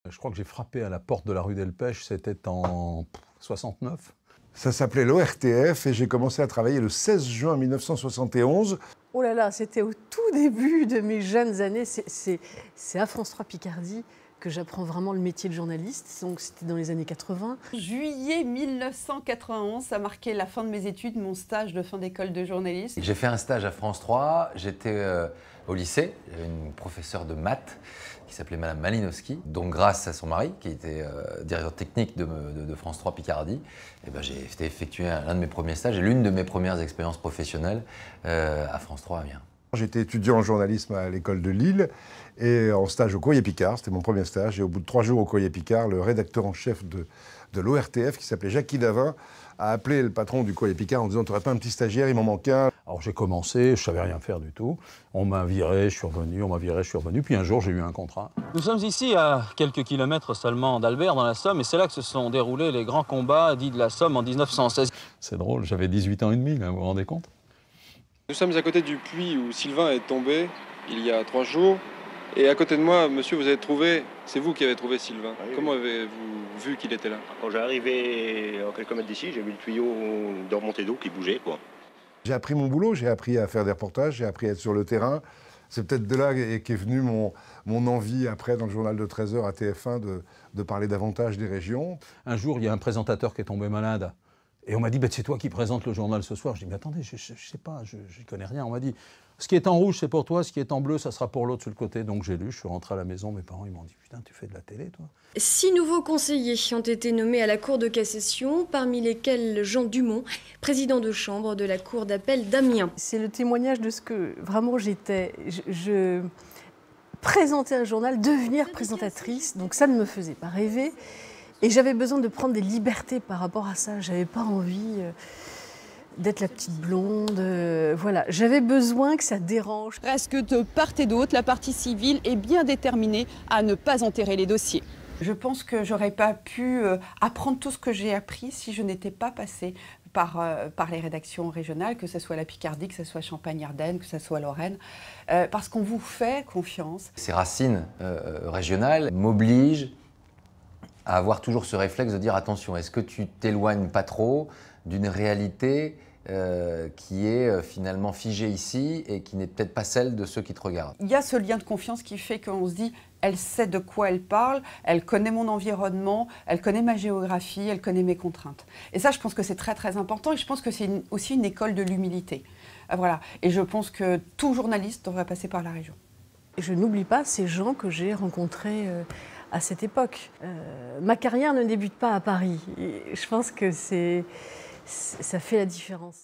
Je crois que j'ai frappé à la porte de la rue Delpech, c'était en 69. Ça s'appelait l'ORTF et j'ai commencé à travailler le 16 juin 1971. Oh là là, c'était au tout début de mes jeunes années. C'est à France 3 Picardie que j'apprends vraiment le métier de journaliste. Donc c'était dans les années 80. Juillet 1991, ça marquait la fin de mes études, mon stage de fin d'école de journalisme. J'ai fait un stage à France 3, j'étais au lycée, il y avait une professeure de maths qui s'appelait Madame Malinowski, donc grâce à son mari, qui était directeur technique de France 3 Picardie, et ben, j'ai effectué l'un de mes premiers stages et l'une de mes premières expériences professionnelles à France 3 Amiens. J'étais étudiant en journalisme à l'école de Lille et en stage au Courrier Picard, c'était mon premier stage. Et au bout de 3 jours au Courrier Picard, le rédacteur en chef de l'ORTF, qui s'appelait Jackie Davin, a appelé le patron du Courrier Picard en disant « Tu n'aurais pas un petit stagiaire, il m'en manque un ». Alors j'ai commencé, je savais rien faire du tout. On m'a viré, je suis revenu, on m'a viré, je suis revenu. Puis un jour, j'ai eu un contrat. Nous sommes ici à quelques kilomètres seulement d'Albert, dans la Somme, et c'est là que se sont déroulés les grands combats dits de la Somme en 1916. C'est drôle, j'avais 18 ans et demi, là, vous vous rendez compte? Nous sommes à côté du puits où Sylvain est tombé il y a 3 jours. Et à côté de moi, monsieur, vous avez trouvé, c'est vous qui avez trouvé Sylvain. Oui. Comment avez-vous vu qu'il était là? Quand j'ai arrivé à quelques mètres d'ici, j'ai vu le tuyau de remontée d'eau qui bougeait, quoi. J'ai appris mon boulot, j'ai appris à faire des reportages, j'ai appris à être sur le terrain. C'est peut-être de là qu'est venue mon envie, après, dans le journal de 13h à TF1, de parler davantage des régions. Un jour, il y a un présentateur qui est tombé malade. Et on m'a dit, bah, c'est toi qui présente le journal ce soir. Je dis, mais attendez, je sais pas, je n'y connais rien. On m'a dit, ce qui est en rouge, c'est pour toi, ce qui est en bleu, ça sera pour l'autre sur le côté. Donc j'ai lu, je suis rentré à la maison, mes parents ils m'ont dit, putain, tu fais de la télé, toi? 6 nouveaux conseillers ont été nommés à la Cour de cassation, parmi lesquels Jean Dumont, président de chambre de la Cour d'appel d'Amiens. C'est le témoignage de ce que vraiment j'étais. Je présentais un journal, devenir présentatrice, donc ça ne me faisait pas rêver. Et j'avais besoin de prendre des libertés par rapport à ça. J'avais pas envie d'être la petite blonde. Voilà, j'avais besoin que ça dérange. Presque de part et d'autre, la partie civile est bien déterminée à ne pas enterrer les dossiers. Je pense que j'aurais pas pu apprendre tout ce que j'ai appris si je n'étais pas passée par les rédactions régionales, que ce soit la Picardie, que ce soit Champagne-Ardenne, que ce soit Lorraine, parce qu'on vous fait confiance. Ces racines régionales m'obligent à avoir toujours ce réflexe de dire attention, est-ce que tu t'éloignes pas trop d'une réalité qui est finalement figée ici et qui n'est peut-être pas celle de ceux qui te regardent. Il y a ce lien de confiance qui fait qu'on se dit elle sait de quoi elle parle, elle connaît mon environnement, elle connaît ma géographie, elle connaît mes contraintes. Et ça, je pense que c'est très très important et je pense que c'est aussi une école de l'humilité. Voilà. Et je pense que tout journaliste devrait passer par la région. Je n'oublie pas ces gens que j'ai rencontrés à cette époque. Ma carrière ne débute pas à Paris. Et je pense que ça fait la différence.